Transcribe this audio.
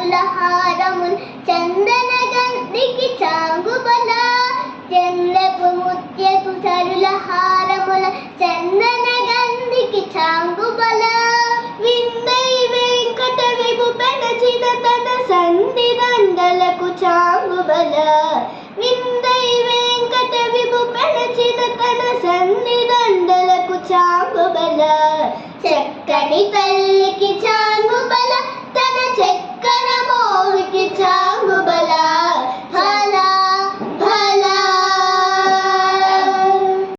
చరుల హారముల్ చందన గంధికి చాంగుబల చంద్రపు ముత్యపు చరుల హారముల చందన గంధికి చాంగుబల విందై వెంకట విభు పెనచిన తన సంధి దండలకు చాంగుబల విందై వెంకట విభు పెనచిన తన సంధి దండలకు చాంగుబల చక్కని తల్లికి చాంగు